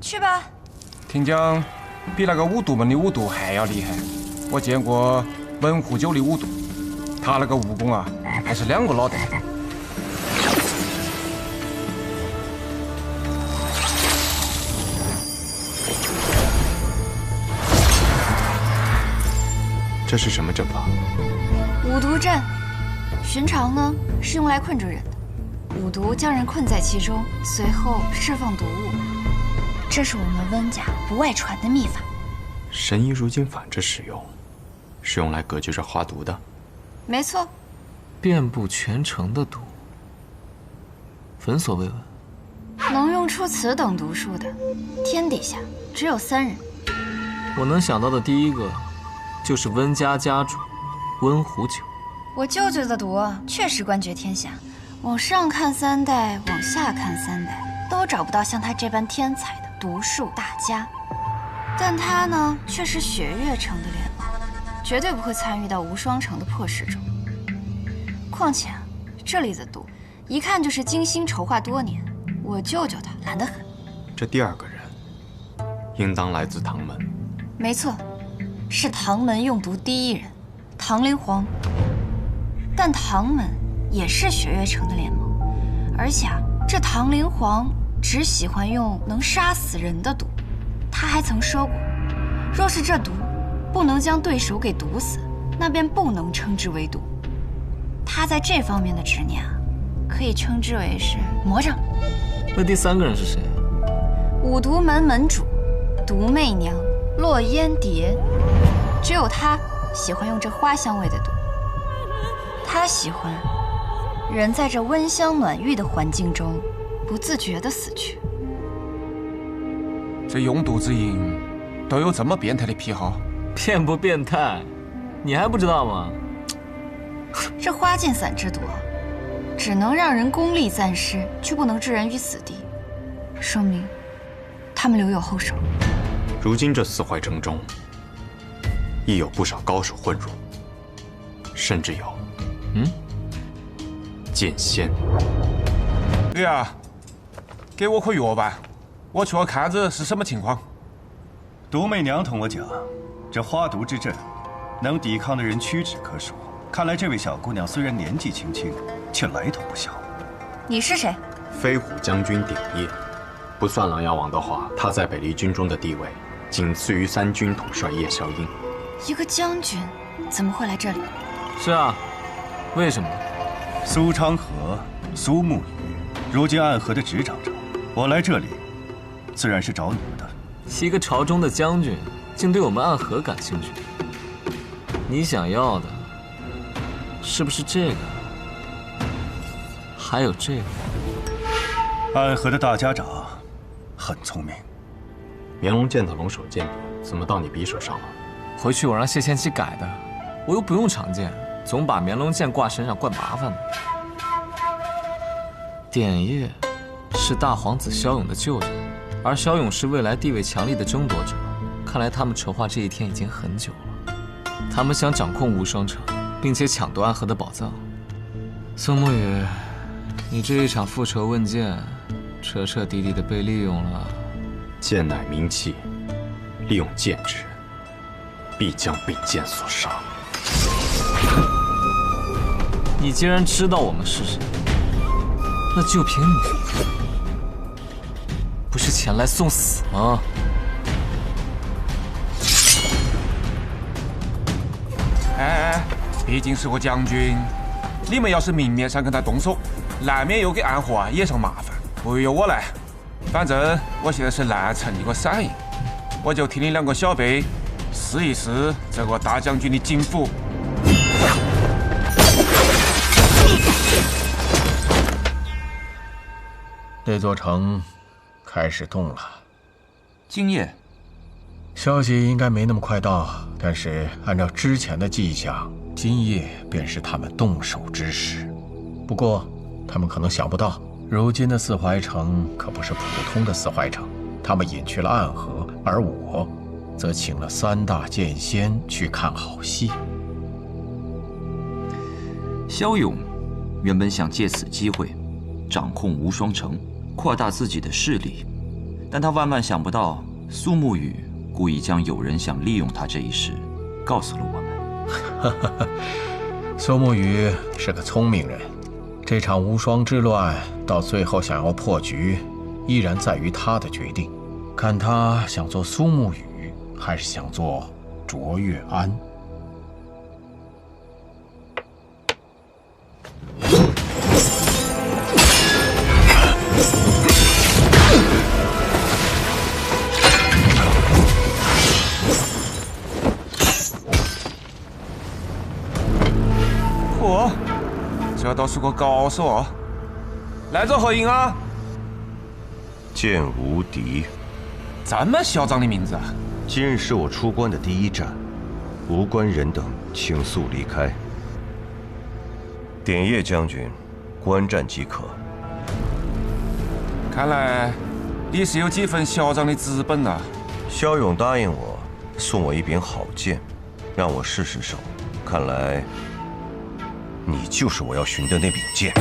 去吧。听讲，比那个五毒门的五毒还要厉害。我见过文湖九的五毒，他那个武功啊，还是2个脑袋。这是什么阵法？五毒阵，寻常呢是用来困住人的，五毒将人困在其中，随后释放毒物。这是我们温家不外传的秘法。神医如今反着使用，是用来隔绝这花毒的。没错，遍布全城的毒，闻所未闻。能用出此等毒术的，天底下只有3人。我能想到的第一个，就是温家家主温壶酒。我舅舅的毒确实冠绝天下，往上看3代，往下看3代，都找不到像他这般天才的毒术大家。但他呢，却是雪月城的脸盲，绝对不会参与到无双城的破事中。况且这里的毒，一看就是精心筹划多年。我舅舅他懒得很。这第2个人，应当来自唐门。没错，是唐门用毒第一人，唐灵皇。但唐门也是雪月城的联盟，而且这唐灵皇只喜欢用能杀死人的毒。他还曾说过，若是这毒不能将对手给毒死，那便不能称之为毒。他在这方面的执念可以称之为是魔障。那第3个人是谁？五毒门门主毒媚娘落烟蝶，只有他喜欢用这花香味的毒。他喜欢人在这温香暖玉的环境中不自觉地死去。这用毒之人都有这么变态的癖好？变不变态，你还不知道吗？这花尽散之毒，只能让人功力暂失，却不能置人于死地，说明他们留有后手。如今这四怀城中，亦有不少高手混入，甚至有，剑仙。对啊，给我颗药吧，我去看子是什么情况。毒媚娘同我讲，这花毒之阵，能抵抗的人屈指可数。看来这位小姑娘虽然年纪轻轻，却来头不小。你是谁？飞虎将军鼎业，不算琅琊王的话，他在北离军中的地位仅次于3军统帅叶萧英。一个将军怎么会来这里？是啊，为什么？苏昌河、苏沐雨，如今暗河的执掌着。我来这里，自然是找你们的。一个朝中的将军，竟对我们暗河感兴趣。你想要的，是不是这个？还有这个？暗河的大家长很聪明。绵龙剑的龙首剑笔，怎么到你匕首上了？回去我让谢千七改的，我又不用长剑，总把绵龙剑挂身上怪麻烦的。典业是大皇子骁勇的舅舅，而骁勇是未来地位强力的争夺者。看来他们筹划这一天已经很久了。他们想掌控无双城，并且抢夺暗河的宝藏。宋沐雨，你这一场复仇问剑，彻彻底底的被利用了。剑乃兵器，利用剑之人，必将被剑所杀。你既然知道我们是谁，那就凭你，不是前来送死吗？哎，毕竟是个将军，你们要是明面上跟他动手，难免又给暗河惹上麻烦。不由我来，反正我现在是南城一个闪印，我就听你2个小辈试一试这个大将军的警府。那座城开始动了。今夜，消息应该没那么快到，但是按照之前的迹象，今夜便是他们动手之时。不过，他们可能想不到，如今的四怀城可不是普通的四怀城，他们隐去了暗河，而我则请了3大剑仙去看好戏。骁勇原本想借此机会掌控无双城，扩大自己的势力，但他万万想不到，苏沐雨故意将有人想利用他这一事告诉了我们。苏沐雨是个聪明人，这场无双之乱到最后想要破局，依然在于他的决定，看他想做苏沐雨，还是想做卓越安。嚯，这都是个高手啊！来者何人啊？剑无敌。这么嚣张的名字啊！今日是我出关的第一战，无关人等请速离开。典叶将军，观战即可。看来你是有几分嚣张的资本啊！骁勇答应我送我一柄好剑，让我试试手。看来你就是我要寻的那柄剑。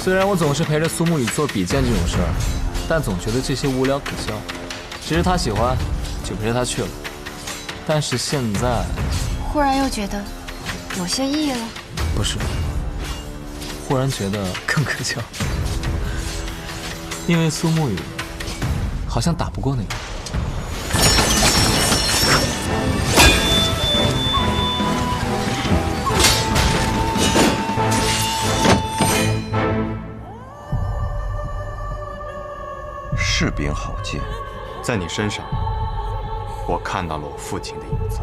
虽然我总是陪着苏沐雨做比剑这种事儿，但总觉得这些无聊可笑。只是他喜欢，就陪着他去了。但是现在，忽然又觉得有些意义了。不是，忽然觉得更可笑，因为苏沐雨好像打不过那个。是柄好剑，在你身上，我看到了我父亲的影子。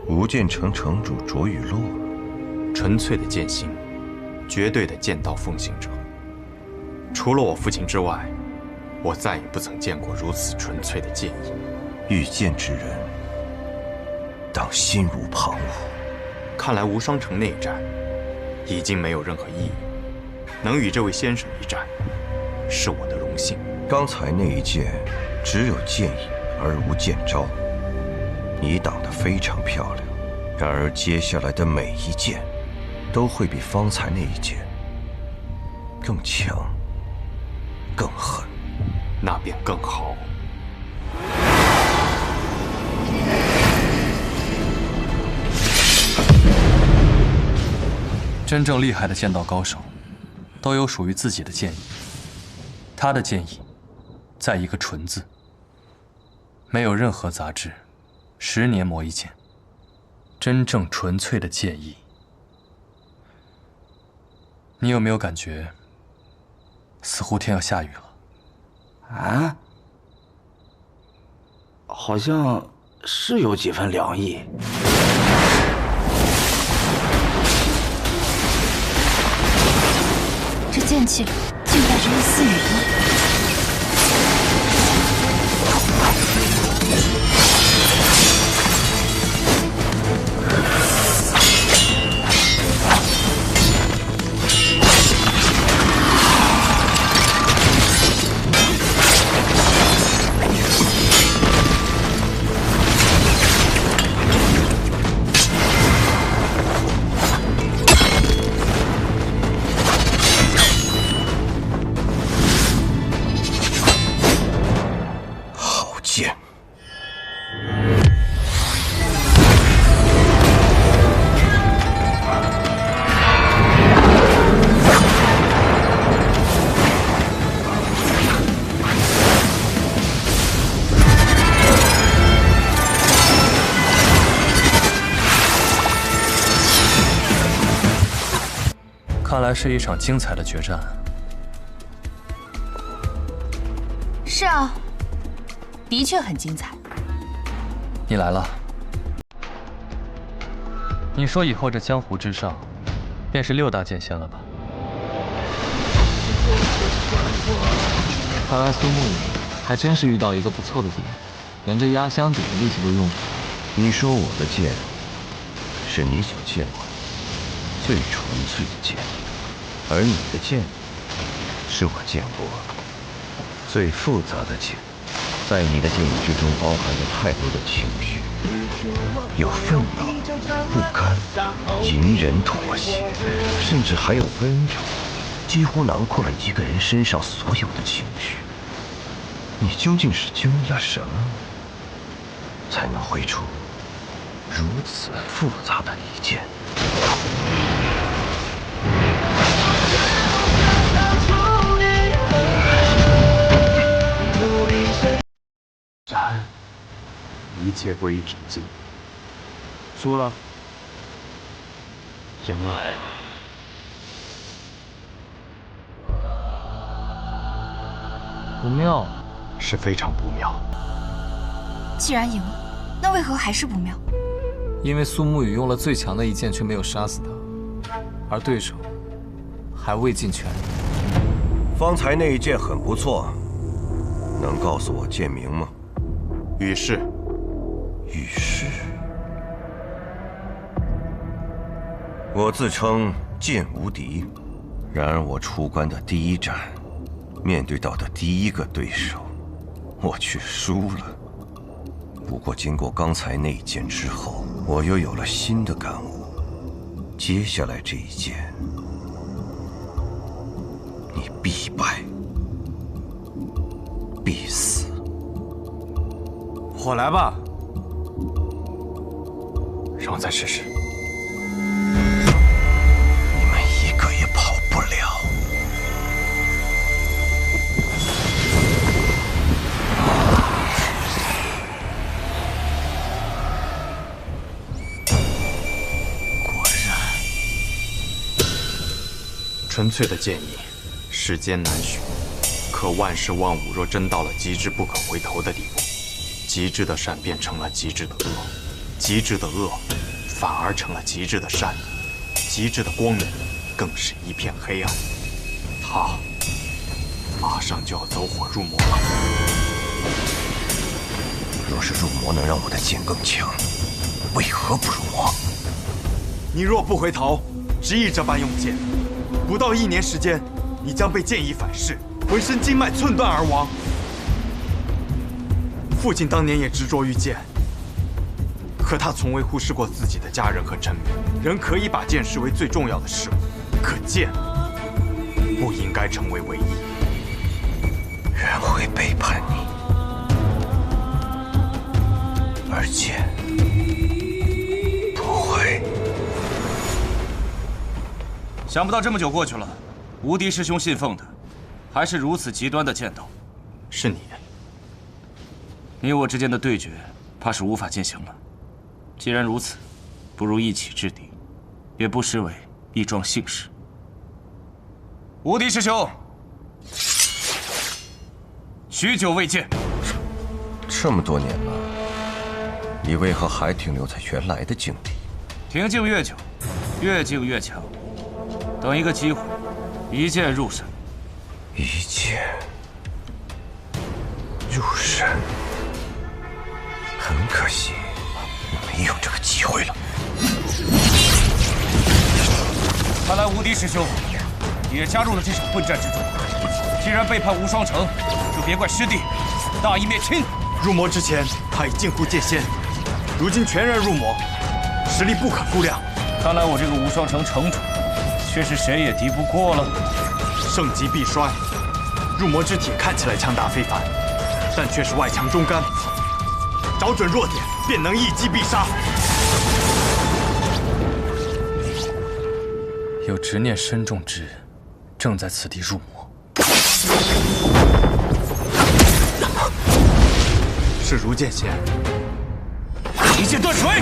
无剑城城主卓雨洛，纯粹的剑心，绝对的剑道奉行者。除了我父亲之外，我再也不曾见过如此纯粹的剑意。遇剑之人，当心无旁骛。看来无双城内战已经没有任何意义，能与这位先生一战，是我的荣幸。刚才那一剑只有剑影而无剑招，你挡得非常漂亮。然而接下来的每一剑都会比方才那一剑更强、更狠，那便更好。真正厉害的剑道高手，都有属于自己的剑意。他的剑意，在一个“纯”字，没有任何杂质，10年磨一剑，真正纯粹的剑意。你有没有感觉，似乎天要下雨了？啊，好像是有几分凉意。这剑气里竟带着一丝雨意。看来是一场精彩的决战。是啊，的确很精彩。你来了。你说以后这江湖之上，便是6大剑仙了吧？看来苏沐雨还真是遇到一个不错的敌人，连这压箱底的力气都用上。你说我的剑是你所见过的最纯粹的剑，而你的剑是我见过最复杂的剑。在你的剑意之中包含了太多的情绪，有愤怒、不甘、隐忍、妥协，甚至还有温柔，几乎囊括了一个人身上所有的情绪。你究竟是经历了什么，才能挥出如此复杂的一剑？斩，一切归于平静。输了，赢了。不妙，是非常不妙。既然赢了，那为何还是不妙？因为苏沐雨用了最强的一剑却没有杀死他，而对手还未尽全力。方才那一剑很不错，能告诉我剑名吗？羽氏。羽氏。我自称剑无敌，然而我出关的第一战，面对到的第一个对手，我却输了。不过经过刚才那一剑之后，我又有了新的感悟。接下来这一剑，你必败，必死。我来吧，让我再试试。你们一个也跑不了。纯粹的剑意，世间难寻。可万事万物若真到了极致不可回头的地步，极致的善变成了极致的恶，极致的恶反而成了极致的善，极致的光明更是一片黑暗。他马上就要走火入魔了。若是入魔能让我的剑更强，为何不入魔？你若不回头，执意这般用剑，不到1年时间，你将被剑意反噬，浑身经脉寸断而亡。父亲当年也执着于剑，可他从未忽视过自己的家人和臣民。人可以把剑视为最重要的事物，可剑不应该成为唯一。人会背叛你，而剑不会。想不到这么久过去了，无敌师兄信奉的还是如此极端的剑道。是你。你我之间的对决，怕是无法进行了。既然如此，不如一起制敌，也不失为一桩幸事。无敌师兄，许久未见。这么多年了，你为何还停留在原来的境地？停静越久，越静越强。等一个机会，一剑入神。一剑入神。很可惜，我没有这个机会了。看来无敌师兄也加入了这场混战之中。既然背叛无双城，就别怪师弟大义灭亲。入魔之前，他已近乎剑仙，如今全然入魔，实力不可估量。看来我这个无双城城主，却是谁也敌不过了。盛极必衰，入魔之体看起来强大非凡，但却是外强中干。找准弱点，便能一击必杀。有执念深重之人，正在此地入魔。是如剑仙，一剑断水。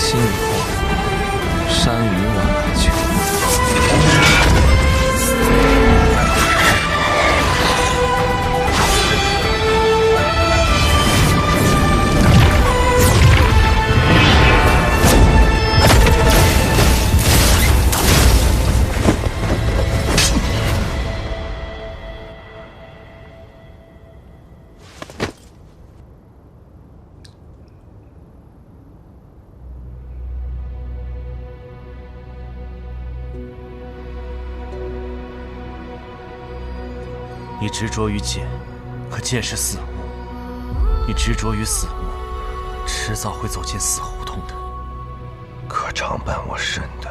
心以后，山雨晚来去。你执着于剑，可剑是死物。你执着于死物，迟早会走进死胡同的。可常伴我身的，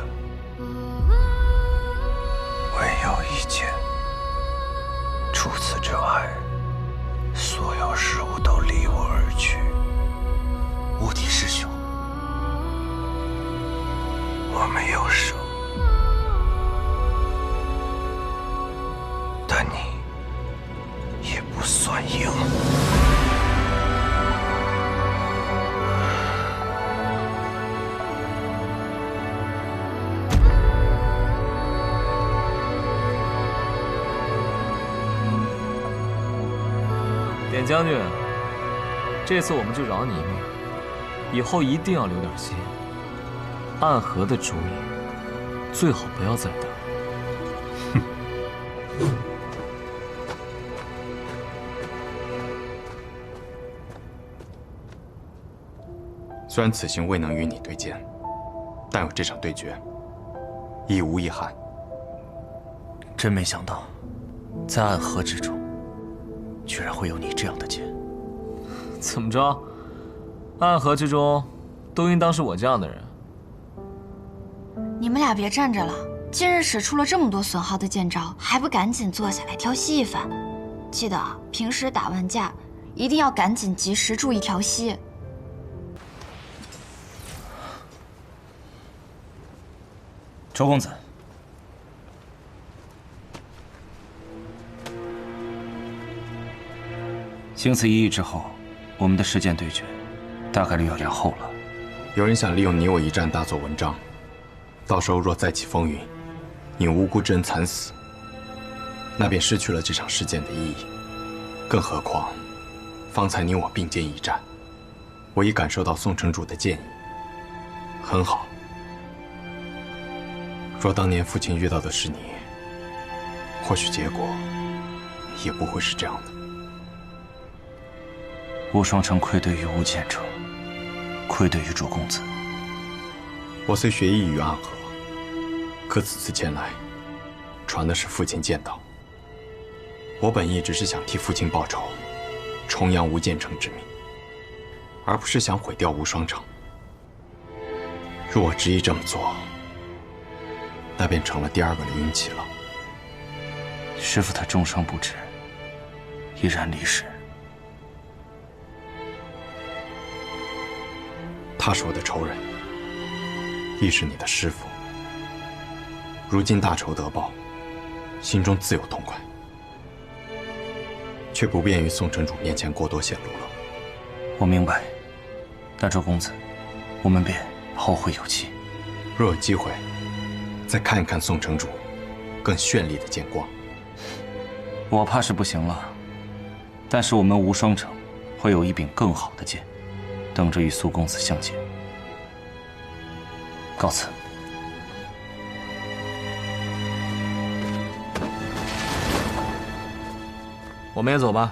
唯有一剑。除此之外，所有事物都离我而去。无敌师兄，我没有胜，但你也不算赢。典将军，这次我们就饶你一命，以后一定要留点心。暗河的主意，最好不要再打。哼。虽然此行未能与你对剑，但有这场对决，亦无遗憾。真没想到，在暗河之中，居然会有你这样的剑。怎么着？暗河之中，都应当是我这样的人。你们俩别站着了，今日使出了这么多损耗的剑招，还不赶紧坐下来调息一番？记得平时打完架，一定要赶紧及时注意调息。周公子，经此一役之后，我们的实剑对决，大概率要延后了。有人想利用你我一战大做文章，到时候若再起风云，你无辜之人惨死，那便失去了这场事件的意义。更何况，方才你我并肩一战，我已感受到宋城主的剑意，很好。若当年父亲遇到的是你，或许结果也不会是这样的。无双城愧对于无剑者，愧对于主公子。我虽学艺于暗河，可此次前来，传的是父亲剑道。我本意只是想替父亲报仇，重扬无剑城之名，而不是想毁掉无双城。若我执意这么做，那便成了第二个刘云奇了。师父他重伤不治，毅然离世。他是我的仇人，亦是你的师父。如今大仇得报，心中自有痛快，却不便于宋城主面前过多显露了。我明白，但周公子，我们便后会有期。若有机会，再看一看宋城主更绚丽的剑光。我怕是不行了，但是我们无双城会有一柄更好的剑，等着与苏公子相见。告辞。我们也走吧。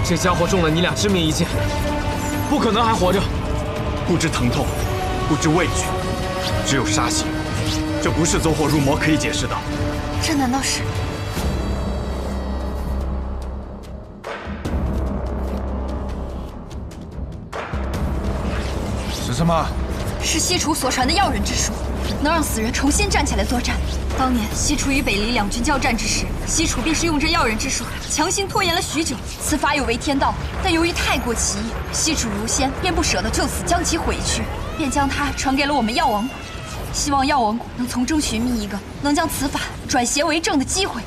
这家伙中了你俩致命一剑，不可能还活着。不知疼痛，不知畏惧，只有杀心。这不是走火入魔可以解释的。这难道是？是什么？是西楚所传的药人之术，能让死人重新站起来作战。当年西楚与北离两军交战之时，西楚便是用这药人之术强行拖延了许久。此法有违天道，但由于太过奇异，西楚如仙便不舍得就此将其毁去，便将它传给了我们药王谷。希望药王谷能从中寻觅一个能将此法转邪为正的机会。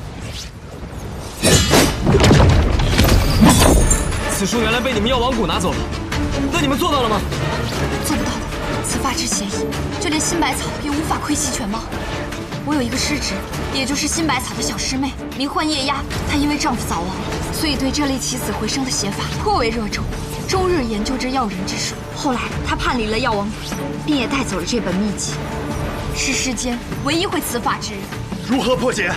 此书原来被你们药王谷拿走了，那你们做到了吗？做不到的，此法之邪异，就连新百草也无法窥其全貌。我有一个师侄，也就是新百草的小师妹，名唤夜鸦。她因为丈夫早亡，所以对这类起死回生的邪法颇为热衷，终日研究这药人之术。后来她叛离了药王谷，并也带走了这本秘籍，是世间唯一会此法之人。如何破解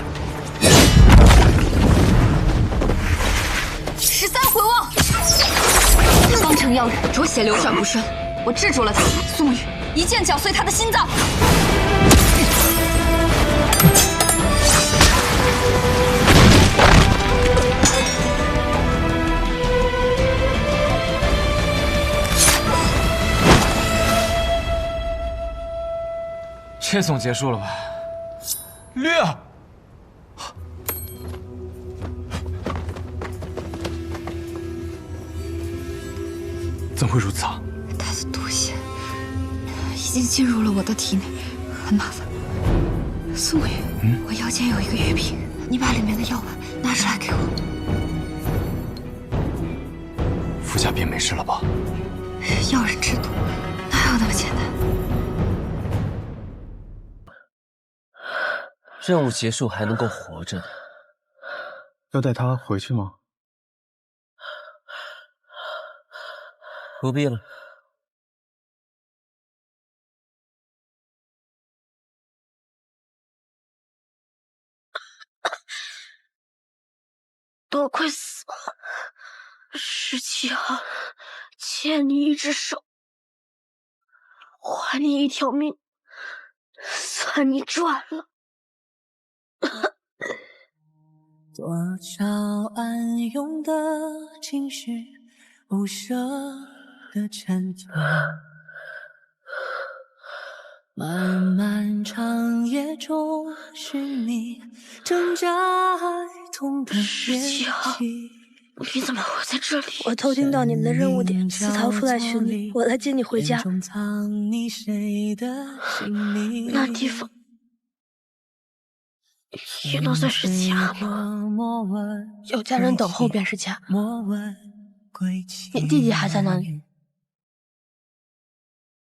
？13回望，方城药人浊血流转不顺，我制住了他。苏沐雨一剑绞碎他的心脏。这总结束了吧？略啊！怎会如此啊？他的毒血已经进入了我的体内，很麻烦。苏沐雨，我腰间有一个玉瓶，你把里面的药丸拿出来给我。服下便没事了吧？药人之毒哪有那么简单？任务结束还能够活着呢。要带他回去吗？不必了。多亏死了，17号，欠你一只手，还你一条命，算你赚了。多少暗涌的情绪，不舍的挣脱，漫漫长夜中寻觅，挣扎爱痛的17号，你怎么会在这里？我偷听到你们的任务点，私逃出来寻你，我来接你回家。那地方也能算是家吗？有家人等候便是家。你弟弟还在那里？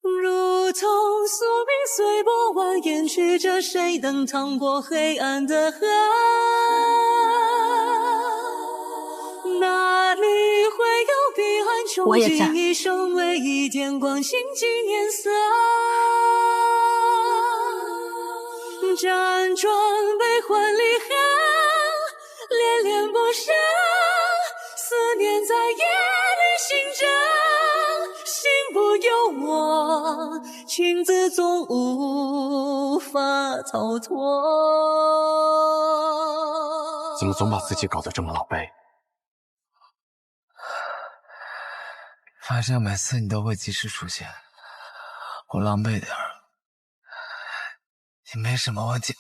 如同宿命随波蜿蜒去着，谁能趟过黑暗的河？哪里会有彼岸穷尽一生，唯一点光倾尽颜色？辗转悲欢离合，恋恋不舍，思念在夜里醒着，心不由我，情字总无法逃脱。怎么总把自己搞得这么狼狈？反正每次你都会及时出现，我狼狈点儿也没什么问题。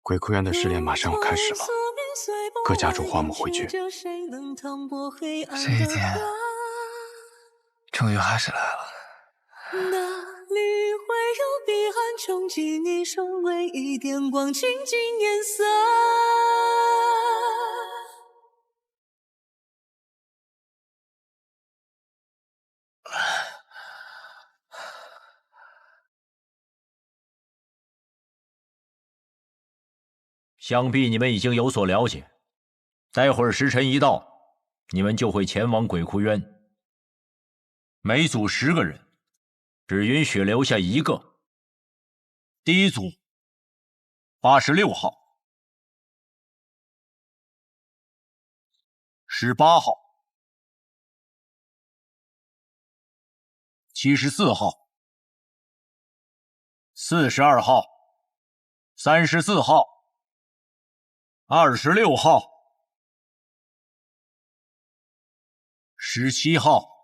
鬼窟院的试炼马上要开始了，各家主花木回绝。这一天终于还是来了。哪里会有彼岸穷尽一生，唯一点光倾尽颜色？想必你们已经有所了解，待会儿时辰一到，你们就会前往鬼窟渊。每组10个人，只允许留下1个。第一组86号、18号、74号、42号、34号、26号、17号。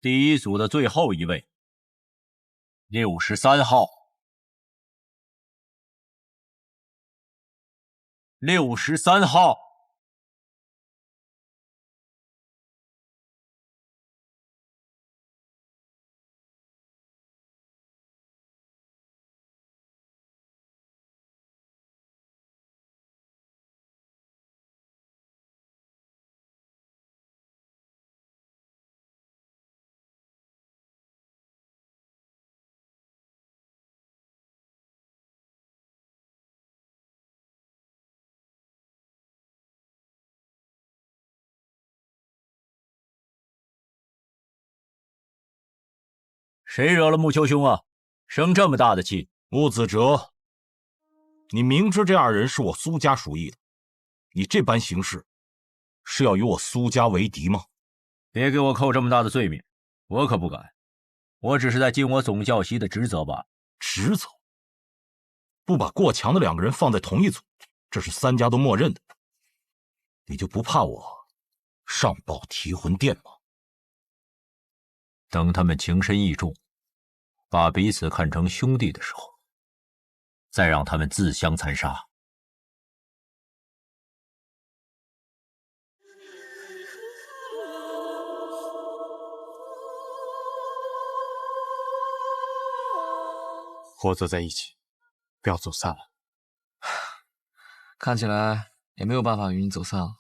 第一组的最后一位， 63号，63号，谁惹了穆秋兄啊？生这么大的气！穆子哲，你明知这二人是我苏家属意的，你这般行事，是要与我苏家为敌吗？别给我扣这么大的罪名，我可不敢。我只是在尽我总教习的职责罢了。职责？不把过强的2个人放在同一组，这是3家都默认的。你就不怕我上报提魂殿吗？等他们情深意重，把彼此看成兄弟的时候，再让他们自相残杀。活走在一起，不要走散了。看起来也没有办法与你走散了。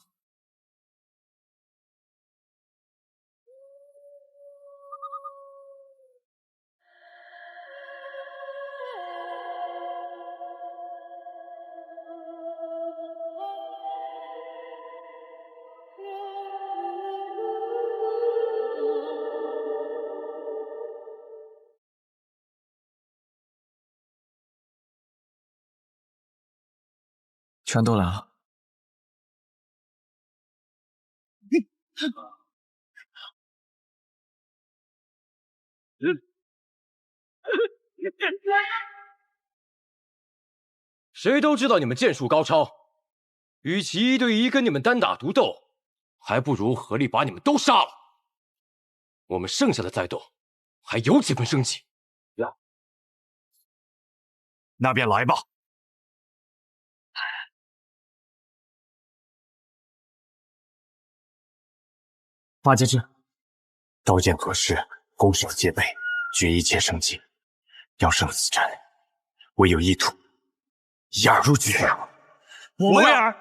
全都来了。谁都知道你们剑术高超，与其1对1跟你们单打独斗，还不如合力把你们都杀了。我们剩下的再斗，还有几分生气。那便来吧。八戒之，刀剑合十，攻守戒备，决一切生机。要胜此战，唯有一途，一二入局。我为儿。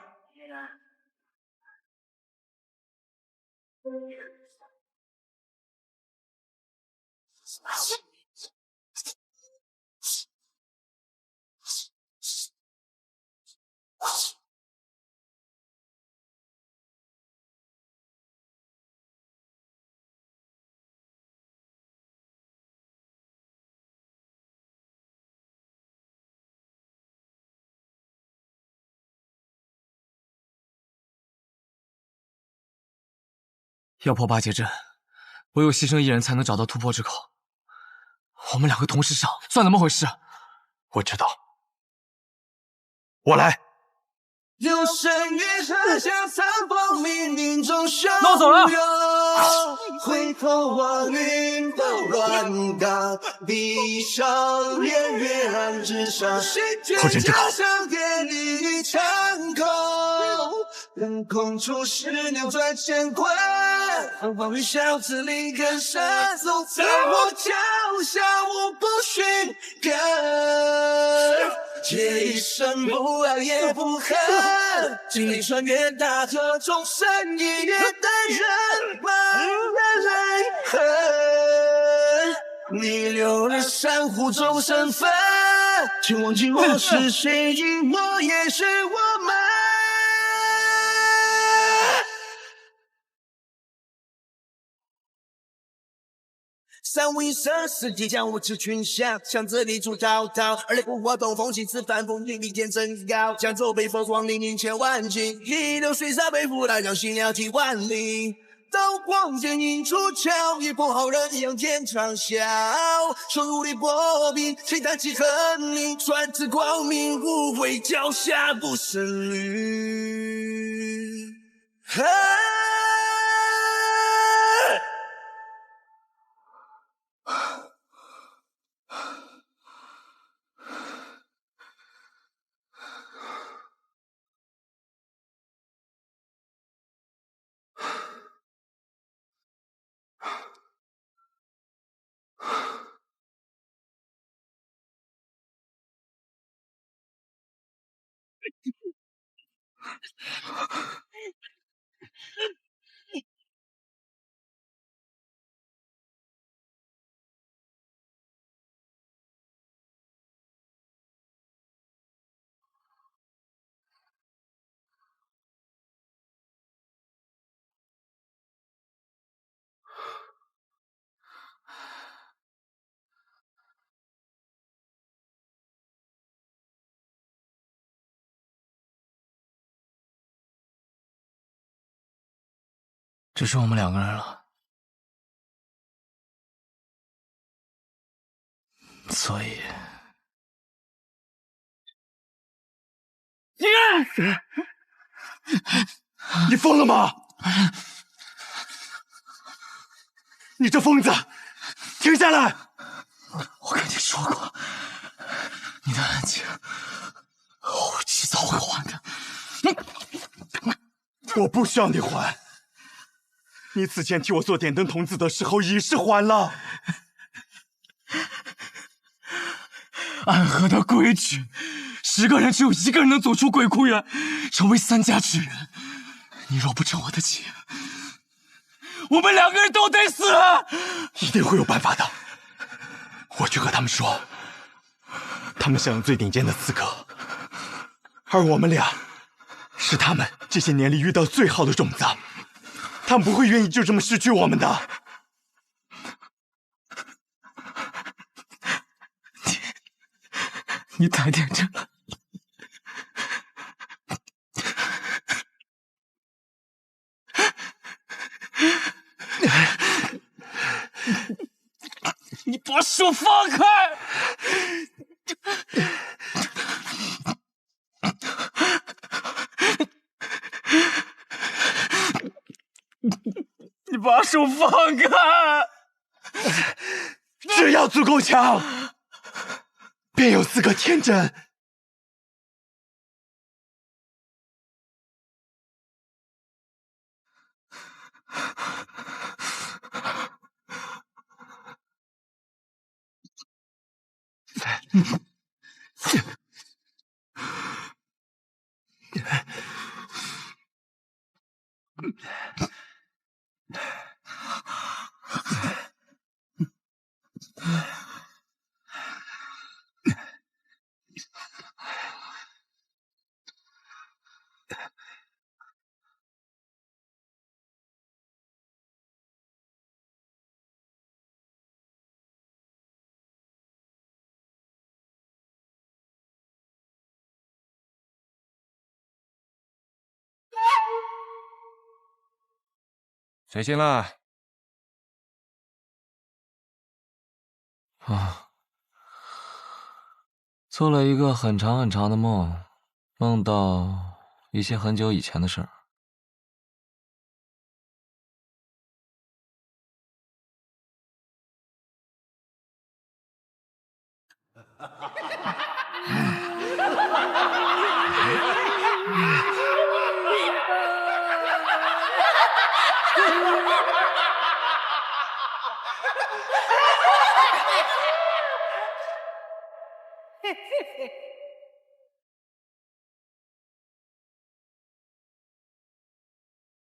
要破8节阵，唯有牺牲1人才能找到突破之口。我们2个同时上，算怎么回事？我知道，我来。有神月下下残风冥冥中汹那我走了。回头望云都乱岗，闭上眼月暗之上，破阵之口。上天地长空，任空出世扭转乾坤，风雨笑子里更深，走在我脚下无不寻根，借一生不爱也不恨，经历穿越大河，终身一夜的人满泪痕。你留了珊瑚中身份，却忘记我是谁，因我也是我们。三五一生，四季将无知群像，向这里出滔滔，而雷不活动，风起此帆风云，利剑真高，江州北风光临千万顷，一流水沙背负大江，心了几万里。刀光剑影出鞘，一拨好人仰天长啸，手如履薄冰，谁弹起恨你，传至光明，无悔脚下不胜履。只剩我们2个人了，所以，你疯了吗？你这疯子，停下来！我跟你说过，你的恩情，我迟早会还的。我不需要你还。你此前替我做点灯童子的时候，已是还了。暗河的规矩，10个人只有1个人能走出鬼窟园，成为3家之人。你若不成我的情，我们2个人都得死。一定会有办法的。我去和他们说，他们享有最顶尖的资格，而我们俩是他们这些年里遇到最好的种子。他们不会愿意就这么失去我们的。你太天真了。你把手放开！你把手放开！只要足够强，便有资格天真。谁先了？做了一个很长很长的梦，梦到一些很久以前的事儿。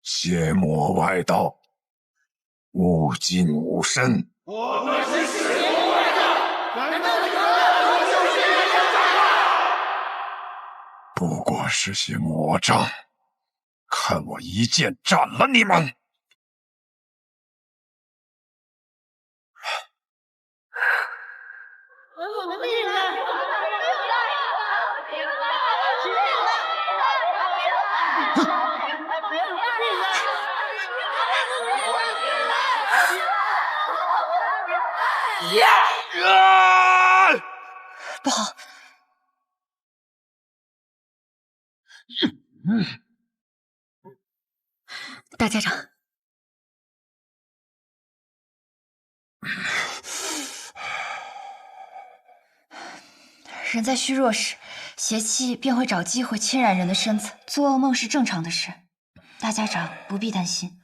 邪魔外道，勿近勿深。我们是邪魔外道，难道你们要修仙人掌吗？不过是些魔障，看我一剑斩了你们！不好！大家长，人在虚弱时，邪气便会找机会侵染人的身子。做噩梦是正常的事，大家长不必担心。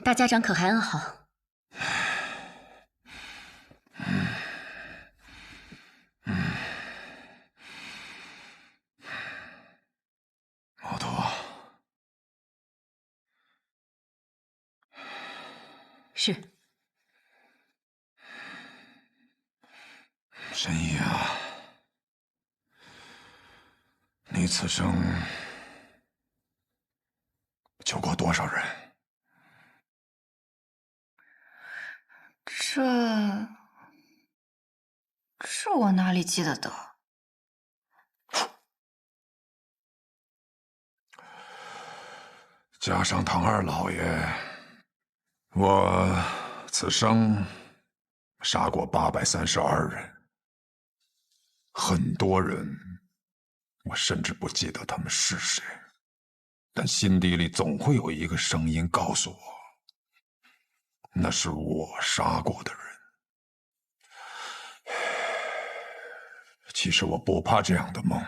大家长可还安好？是。神医啊，你此生救过多少人？这我哪里记得得？加上唐二老爷，我此生杀过832人，很多人，我甚至不记得他们是谁，但心底里总会有一个声音告诉我，那是我杀过的人。其实我不怕这样的梦。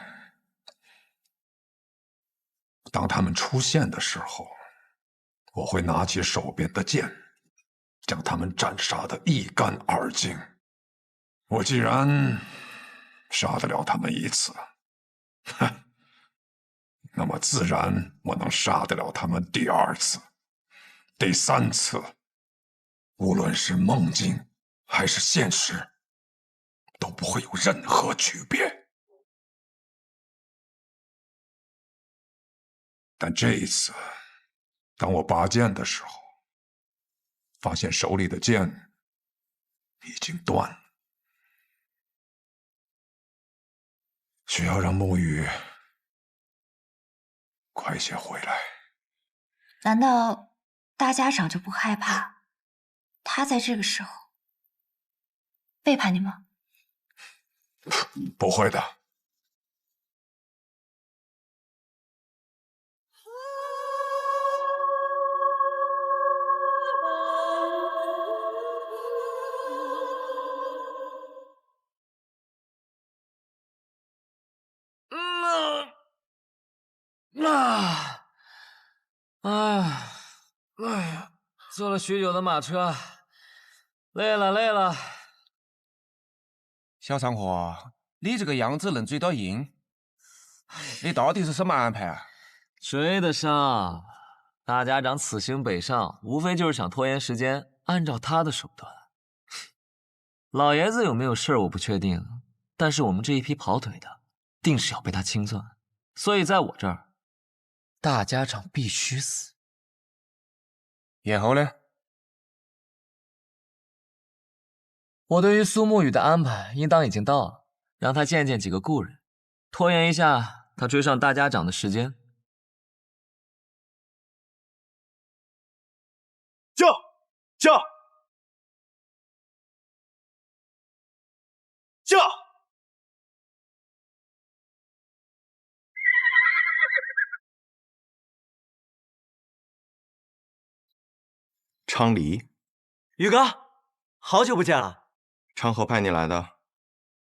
当他们出现的时候，我会拿起手边的剑，将他们斩杀得一干二净。我既然杀得了他们一次，那么自然我能杀得了他们第2次、第3次，无论是梦境还是现实，都不会有任何区别。但这一次，当我拔剑的时候，发现手里的剑已经断了，需要让沐雨快些回来。难道大家长就不害怕他在这个时候背叛你吗？不会的。哎呀，坐了许久的马车，累了。小长河，你这个样子能追到鹰，你到底是什么安排啊？追得上。大家长此行北上，无非就是想拖延时间，按照他的手段。老爷子有没有事儿我不确定，但是我们这一批跑腿的，定是要被他清算。所以在我这儿，大家长必须死。然后呢？我对于苏沐雨的安排，应当已经到了，让他见见几个故人，拖延一下他追上大家长的时间。驾！昌黎，宇哥，好久不见了。昌河派你来的。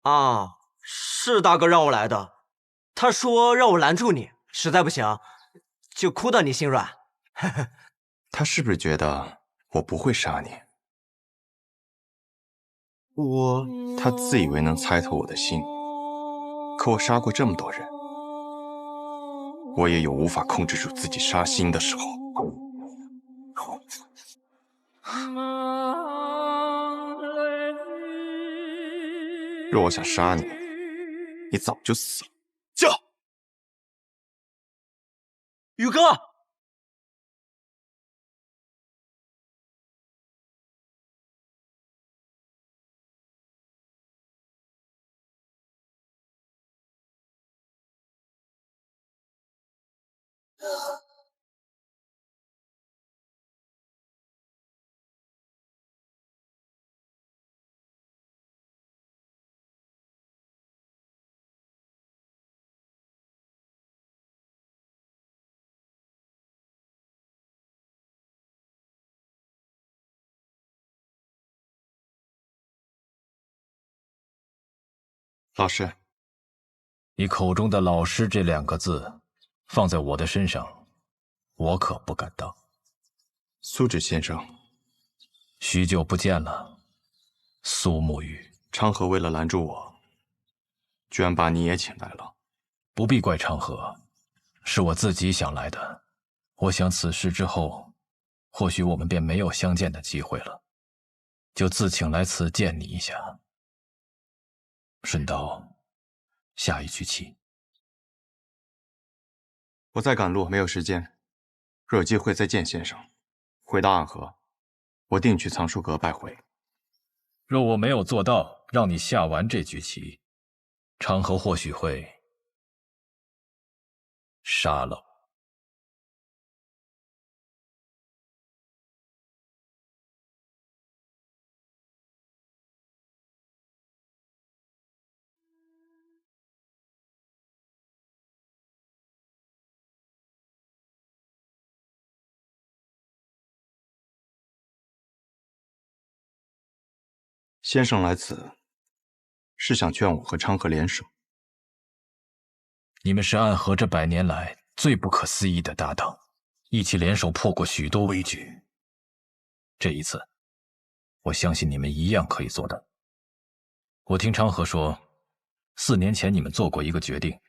啊，是大哥让我来的。他说让我拦住你，实在不行就哭到你心软。他是不是觉得我不会杀你？他自以为能猜透我的心，可我杀过这么多人，我也有无法控制住自己杀心的时候。若我想杀你，你早就死了。驾！宇哥。老师，你口中的老师这2个字，放在我的身上，我可不敢当。苏轼先生，许久不见了，苏沐雨。昌河为了拦住我，居然把你也请来了。不必怪昌河，是我自己想来的。我想此事之后，或许我们便没有相见的机会了，就自请来此见你一下，顺道下一局棋。我在赶路，没有时间。若有机会再见先生。回到暗河，我定去藏书阁拜会。若我没有做到让你下完这局棋，昌河或许会杀了我。先生来此，是想劝我和昌河联手。你们是暗河这100年来最不可思议的搭档，一起联手破过许多危局。这一次，我相信你们一样可以做到。我听昌河说，4年前你们做过一个决定，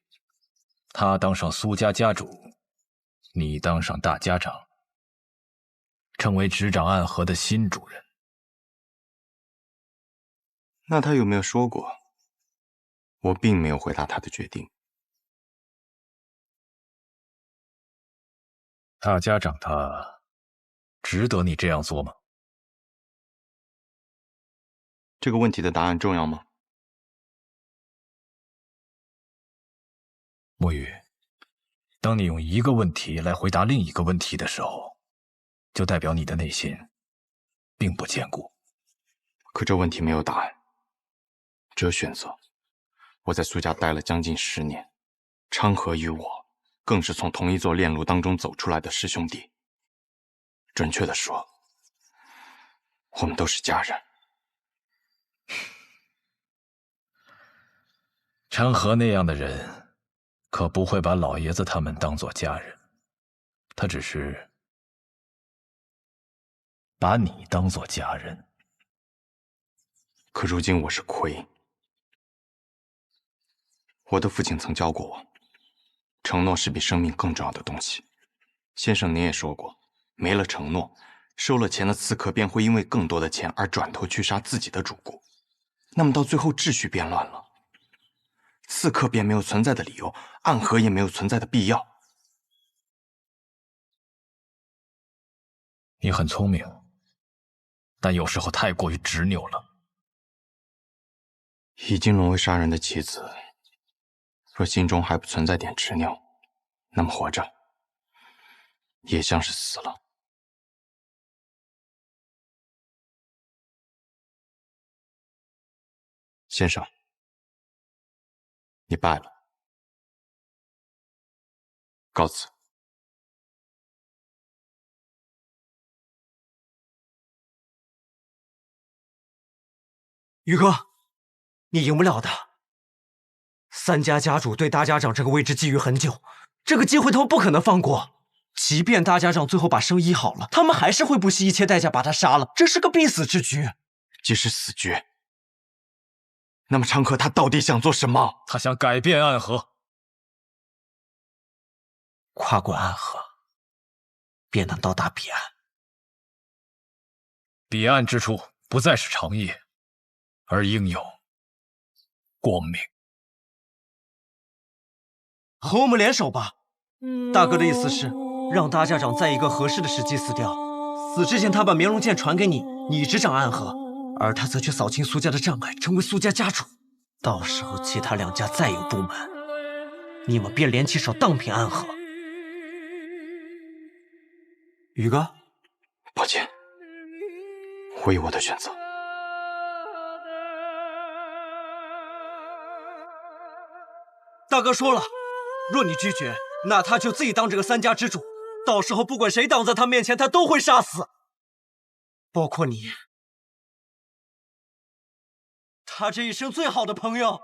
他当上苏家家主，你当上大家长，成为执掌暗河的新主人。那他有没有说过？我并没有回答他的决定。大家长他值得你这样做吗？这个问题的答案重要吗？墨雨，当你用一个问题来回答另一个问题的时候，就代表你的内心并不坚固。可这问题没有答案，只有选择。我在苏家待了将近10年，昌河与我更是从同一座炼炉当中走出来的师兄弟。准确的说，我们都是家人。昌河那样的人，可不会把老爷子他们当作家人，他只是把你当作家人。可如今我是魁，我的父亲曾教过我，承诺是比生命更重要的东西。先生您也说过，没了承诺，收了钱的刺客便会因为更多的钱而转头去杀自己的主顾，那么到最后秩序变乱了，刺客便没有存在的理由，暗河也没有存在的必要。你很聪明，但有时候太过于执拗了。已经沦为杀人的棋子，若心中还不存在点执拗，那么活着也像是死了。先生，你败了，告辞。宇哥，你赢不了的。3家家主对大家长这个位置觊觎很久，这个机会他们不可能放过。即便大家长最后把生医好了，他们还是会不惜一切代价把他杀了，这是个必死之局。即使死局，那么昌河他到底想做什么？他想改变暗河，跨过暗河，便能到达彼岸。彼岸之处不再是长夜，而应有光明。和我们联手吧。大哥的意思是让大家长在一个合适的时机死掉，死之前他把绵龙剑传给你，你执掌暗河，而他则去扫清苏家的障碍，成为苏家家主。到时候其他2家再有不满，你们便联起手荡平暗河。宇哥，抱歉，我有我的选择。大哥说了，若你拒绝，那他就自己当这个3家之主，到时候不管谁挡在他面前，他都会杀死，包括你，他这一生最好的朋友。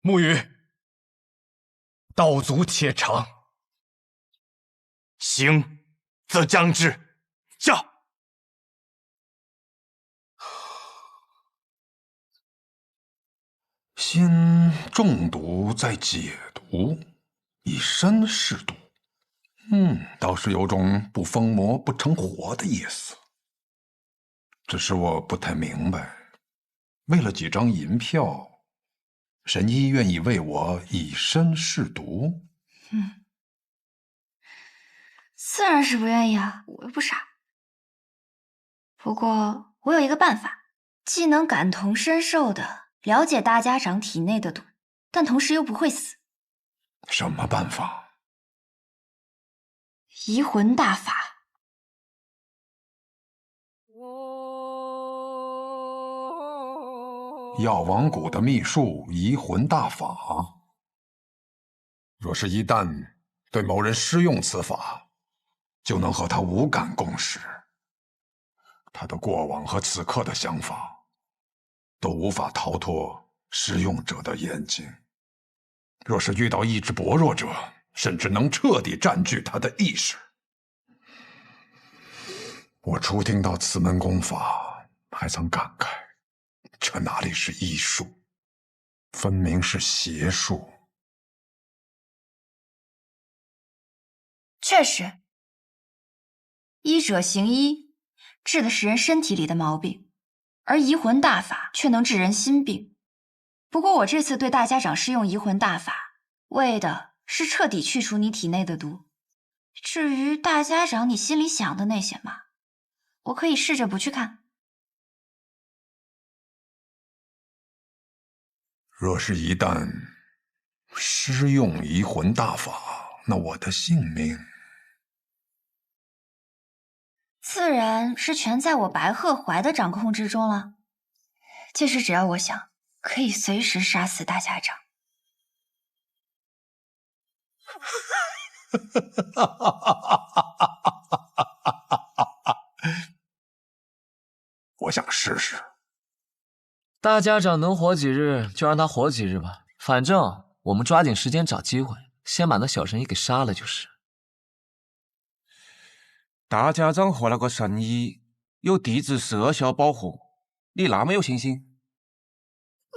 沐雨，道阻且长。行则将之，驾！先中毒再解毒，以身试毒。倒是有种不疯魔不成活的意思。只是我不太明白，为了几张银票，神医愿意为我以身试毒？自然是不愿意啊，我又不傻。不过我有一个办法，既能感同身受的了解大家长体内的毒，但同时又不会死。什么办法？移魂大法。药王谷的秘术移魂大法，若是一旦对某人施用此法，就能和他无感共识，他的过往和此刻的想法都无法逃脱施用者的眼睛。若是遇到意志薄弱者，甚至能彻底占据他的意识。我初听到此门功法，还曾感慨，这哪里是医术，分明是邪术。确实，医者行医，治的是人身体里的毛病，而移魂大法却能治人心病。不过我这次对大家长施用移魂大法，为的是彻底去除你体内的毒。至于大家长你心里想的那些嘛，我可以试着不去看。若是一旦施用移魂大法，那我的性命自然是全在我白鹤怀的掌控之中了。届时只要我想，可以随时杀死大家长。我想试试。大家长能活几日就让他活几日吧，反正我们抓紧时间找机会，先把那小神医给杀了就是。大家长和那个神医有地质摄效保护，你那么有信心？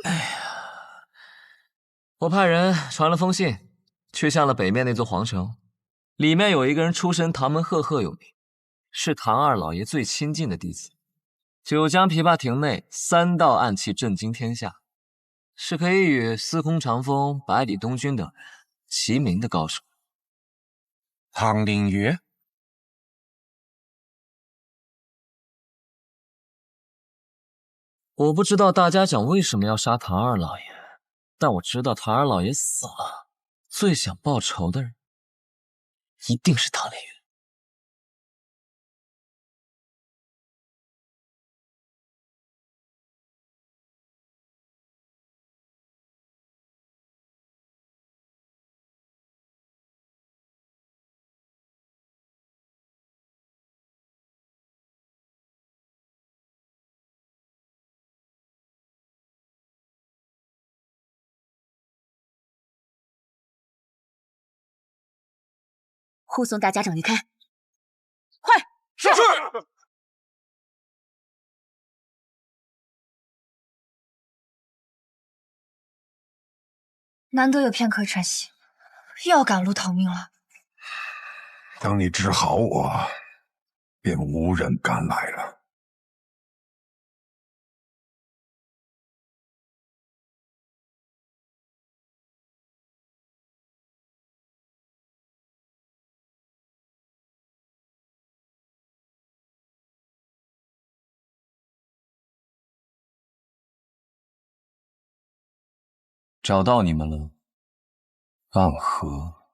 哎呀，我派人传了封信，去向了北面那座皇城，里面有一个人出身唐门赫赫有名，是唐二老爷最亲近的弟子。九江琵琶亭内3道暗器震惊天下，是可以与司空长风、百里东君等人齐名的高手。唐灵月，我不知道大家长为什么要杀唐二老爷，但我知道唐二老爷死了，最想报仇的人一定是唐灵月。护送大家长离开，快！是。难得有片刻喘息，又要赶路逃命了。等你治好我，便无人敢来了。找到你们了，暗河。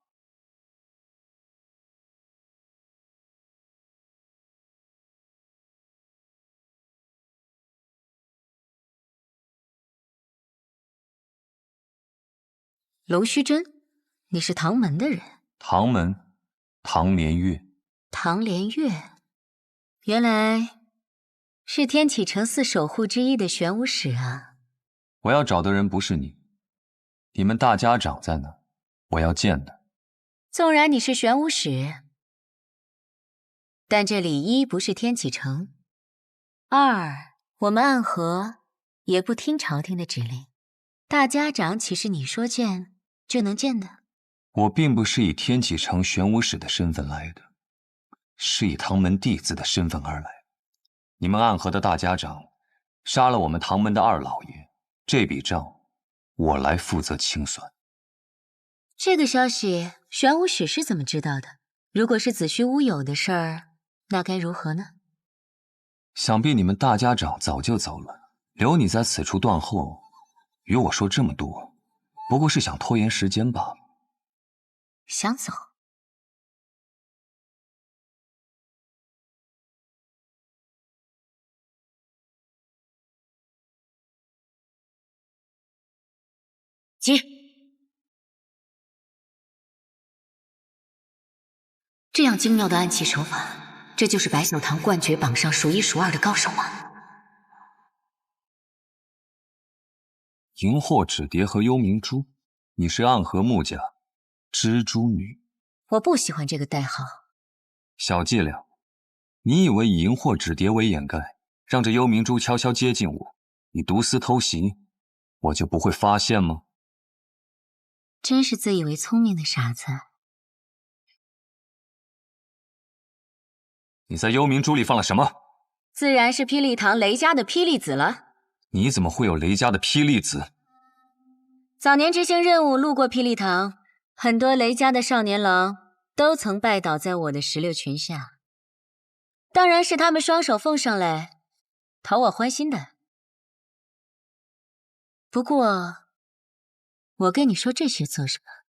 龙须真，你是唐门的人？唐门，唐连月。唐连月，原来是天启城4守护之一的玄武使啊！我要找的人不是你，你们大家长在哪？我要见的。纵然你是玄武使，但这里一不是天启城，二我们暗河也不听朝廷的指令。大家长岂是你说见就能见的？我并不是以天启城玄武使的身份来的，是以唐门弟子的身份而来。你们暗河的大家长杀了我们唐门的二老爷，这笔账我来负责清算。这个消息玄武使是怎么知道的？如果是子虚乌有的事儿，那该如何呢？想必你们大家长早就走了，留你在此处断后，与我说这么多，不过是想拖延时间罢了。想走？即日。这样精妙的暗器手法，这就是白小堂冠绝榜上数一数二的高手吗？荧惑纸蝶和幽冥珠，你是暗河木家蜘蛛女。我不喜欢这个代号。小伎俩，你以为以荧惑纸蝶为掩盖，让这幽冥珠悄悄接近我，你毒丝偷袭，我就不会发现吗？真是自以为聪明的傻子。你在幽冥珠里放了什么？自然是霹雳堂雷家的霹雳子了。你怎么会有雷家的霹雳子？早年执行任务路过霹雳堂，很多雷家的少年郎都曾拜倒在我的石榴裙下，当然是他们双手奉上来讨我欢心的。不过，我跟你说这些做什么？